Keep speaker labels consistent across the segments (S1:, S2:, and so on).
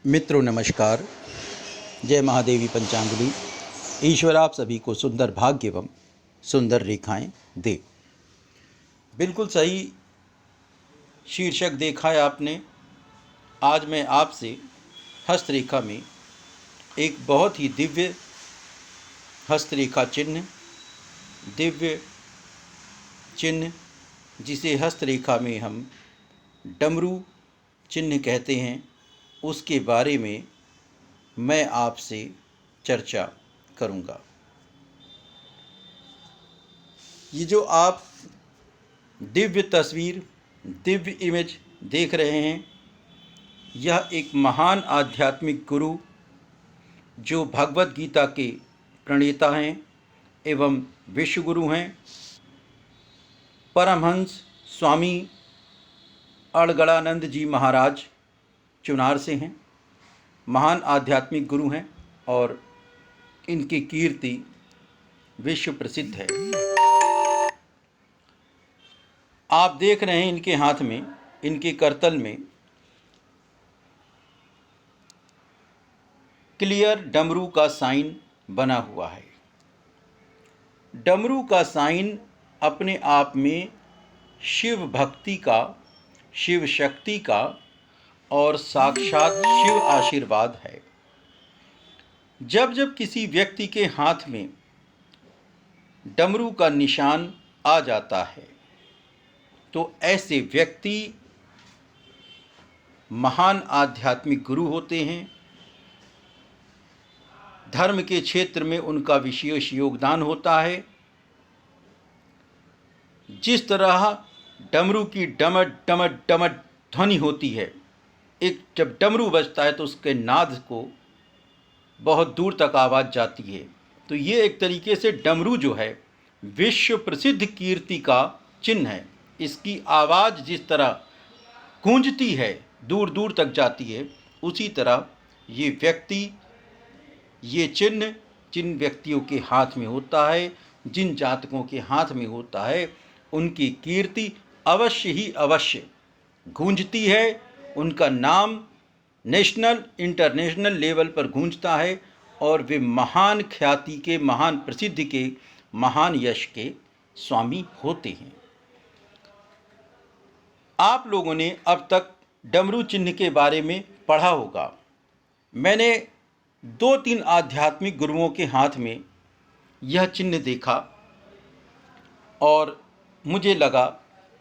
S1: मित्रों नमस्कार। जय महादेवी पंचांगुली। ईश्वर आप सभी को सुंदर भाग्य एवं सुंदर रेखाएं दे। बिल्कुल सही शीर्षक देखा है आपने। आज मैं आपसे हस्तरेखा में एक बहुत ही दिव्य हस्तरेखा चिन्ह, दिव्य चिन्ह जिसे हस्तरेखा में हम डमरू चिन्ह कहते हैं, उसके बारे में मैं आपसे चर्चा करूंगा। ये जो आप दिव्य तस्वीर, दिव्य इमेज देख रहे हैं, यह एक महान आध्यात्मिक गुरु जो भगवत गीता के प्रणेता हैं एवं विश्व गुरु हैं, परमहंस स्वामी अड़गड़ानंद जी महाराज चुनार से हैं। महान आध्यात्मिक गुरु हैं और इनकी कीर्ति विश्व प्रसिद्ध है। आप देख रहे हैं इनके हाथ में, इनके करतल में क्लियर डमरू का साइन बना हुआ है। डमरू का साइन अपने आप में शिव भक्ति का, शिव शक्ति का और साक्षात शिव आशीर्वाद है। जब जब किसी व्यक्ति के हाथ में डमरू का निशान आ जाता है तो ऐसे व्यक्ति महान आध्यात्मिक गुरु होते हैं। धर्म के क्षेत्र में उनका विशेष योगदान होता है। जिस तरह डमरू की डमट डमट डमट ध्वनि होती है, एक जब डमरू बजता है तो उसके नाद को बहुत दूर तक आवाज़ जाती है। तो ये एक तरीके से डमरू जो है विश्व प्रसिद्ध कीर्ति का चिन्ह है। इसकी आवाज़ जिस तरह गूंजती है, दूर दूर तक जाती है, उसी तरह ये व्यक्ति, ये चिन्ह जिन व्यक्तियों के हाथ में होता है, जिन जातकों के हाथ में होता है, उनकी कीर्ति अवश्य ही अवश्य गूंजती है। उनका नाम नेशनल इंटरनेशनल लेवल पर गूंजता है और वे महान ख्याति के, महान प्रसिद्धि के, महान यश के स्वामी होते हैं। आप लोगों ने अब तक डमरू चिन्ह के बारे में पढ़ा होगा। मैंने 2-3 आध्यात्मिक गुरुओं के हाथ में यह चिन्ह देखा और मुझे लगा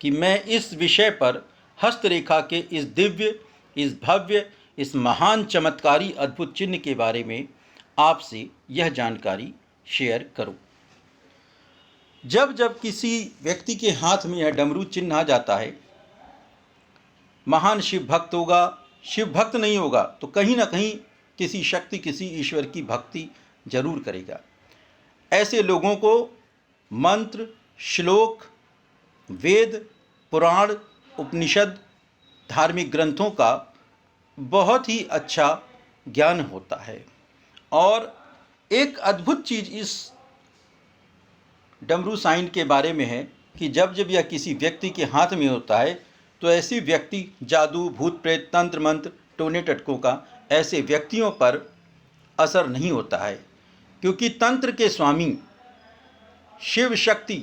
S1: कि मैं इस विषय पर हस्तरेखा के इस दिव्य, इस भव्य, इस महान चमत्कारी अद्भुत चिन्ह के बारे में आपसे यह जानकारी शेयर करूं। जब जब किसी व्यक्ति के हाथ में यह डमरू चिन्ह आ जाता है, महान शिव भक्त होगा, शिव भक्त नहीं होगा तो कहीं ना कहीं किसी शक्ति, किसी ईश्वर की भक्ति जरूर करेगा। ऐसे लोगों को मंत्र, श्लोक, वेद, पुराण, उपनिषद, धार्मिक ग्रंथों का बहुत ही अच्छा ज्ञान होता है। और एक अद्भुत चीज़ इस डमरू साइन के बारे में है कि जब जब यह किसी व्यक्ति के हाथ में होता है तो ऐसी व्यक्ति जादू, भूत प्रेत, तंत्र मंत्र, टोने टटकों का ऐसे व्यक्तियों पर असर नहीं होता है, क्योंकि तंत्र के स्वामी शिव शक्ति,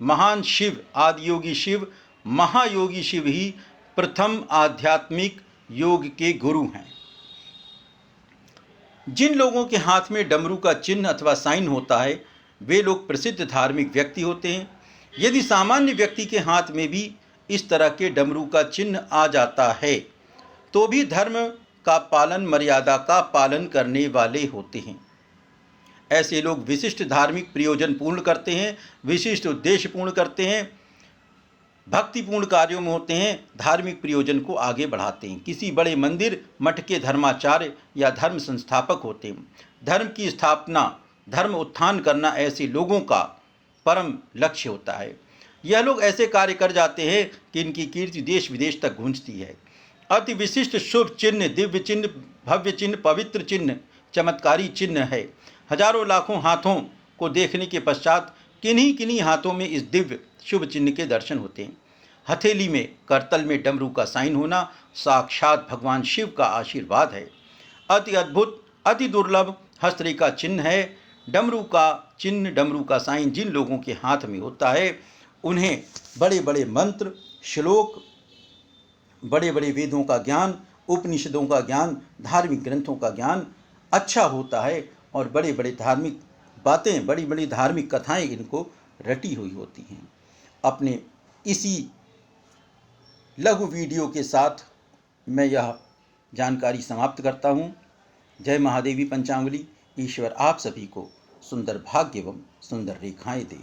S1: महान शिव, आदियोगी शिव, महायोगी शिव ही प्रथम आध्यात्मिक योग के गुरु हैं। जिन लोगों के हाथ में डमरू का चिन्ह अथवा साइन होता है वे लोग प्रसिद्ध धार्मिक व्यक्ति होते हैं। यदि सामान्य व्यक्ति के हाथ में भी इस तरह के डमरू का चिन्ह आ जाता है तो भी धर्म का पालन, मर्यादा का पालन करने वाले होते हैं। ऐसे लोग विशिष्ट धार्मिक प्रयोजन पूर्ण करते हैं, विशिष्ट उद्देश्य पूर्ण करते हैं, भक्तिपूर्ण कार्यों में होते हैं, धार्मिक प्रयोजन को आगे बढ़ाते हैं। किसी बड़े मंदिर, मठ के धर्माचार्य या धर्म संस्थापक होते हैं। धर्म की स्थापना, धर्म उत्थान करना ऐसे लोगों का परम लक्ष्य होता है। यह लोग ऐसे कार्य कर जाते हैं कि इनकी कीर्ति देश विदेश तक गूंजती है। अति विशिष्ट शुभ चिन्ह, दिव्य चिन्ह, भव्य चिन्ह, पवित्र चिन्ह, चमत्कारी चिन्ह है। हजारों लाखों हाथों को देखने के पश्चात किन्हीं किन्हीं हाथों में इस दिव्य शुभ चिन्ह के दर्शन होते हैं। हथेली में करतल में डमरू का साइन होना साक्षात भगवान शिव का आशीर्वाद है। अति अद्भुत, अति दुर्लभ हस्तरेखा चिन्ह है। डमरू का चिन्ह, डमरू का साइन जिन लोगों के हाथ में होता है उन्हें बड़े बड़े मंत्र, श्लोक, बड़े बड़े वेदों का ज्ञान, उपनिषदों का ज्ञान, धार्मिक ग्रंथों का ज्ञान अच्छा होता है और बड़े बड़े धार्मिक बातें, बड़ी बड़ी धार्मिक कथाएं इनको रटी हुई होती हैं। अपने इसी लघु वीडियो के साथ मैं यह जानकारी समाप्त करता हूँ। जय महादेवी पंचांगुली। ईश्वर आप सभी को सुंदर भाग्य एवं सुंदर रेखाएं दे।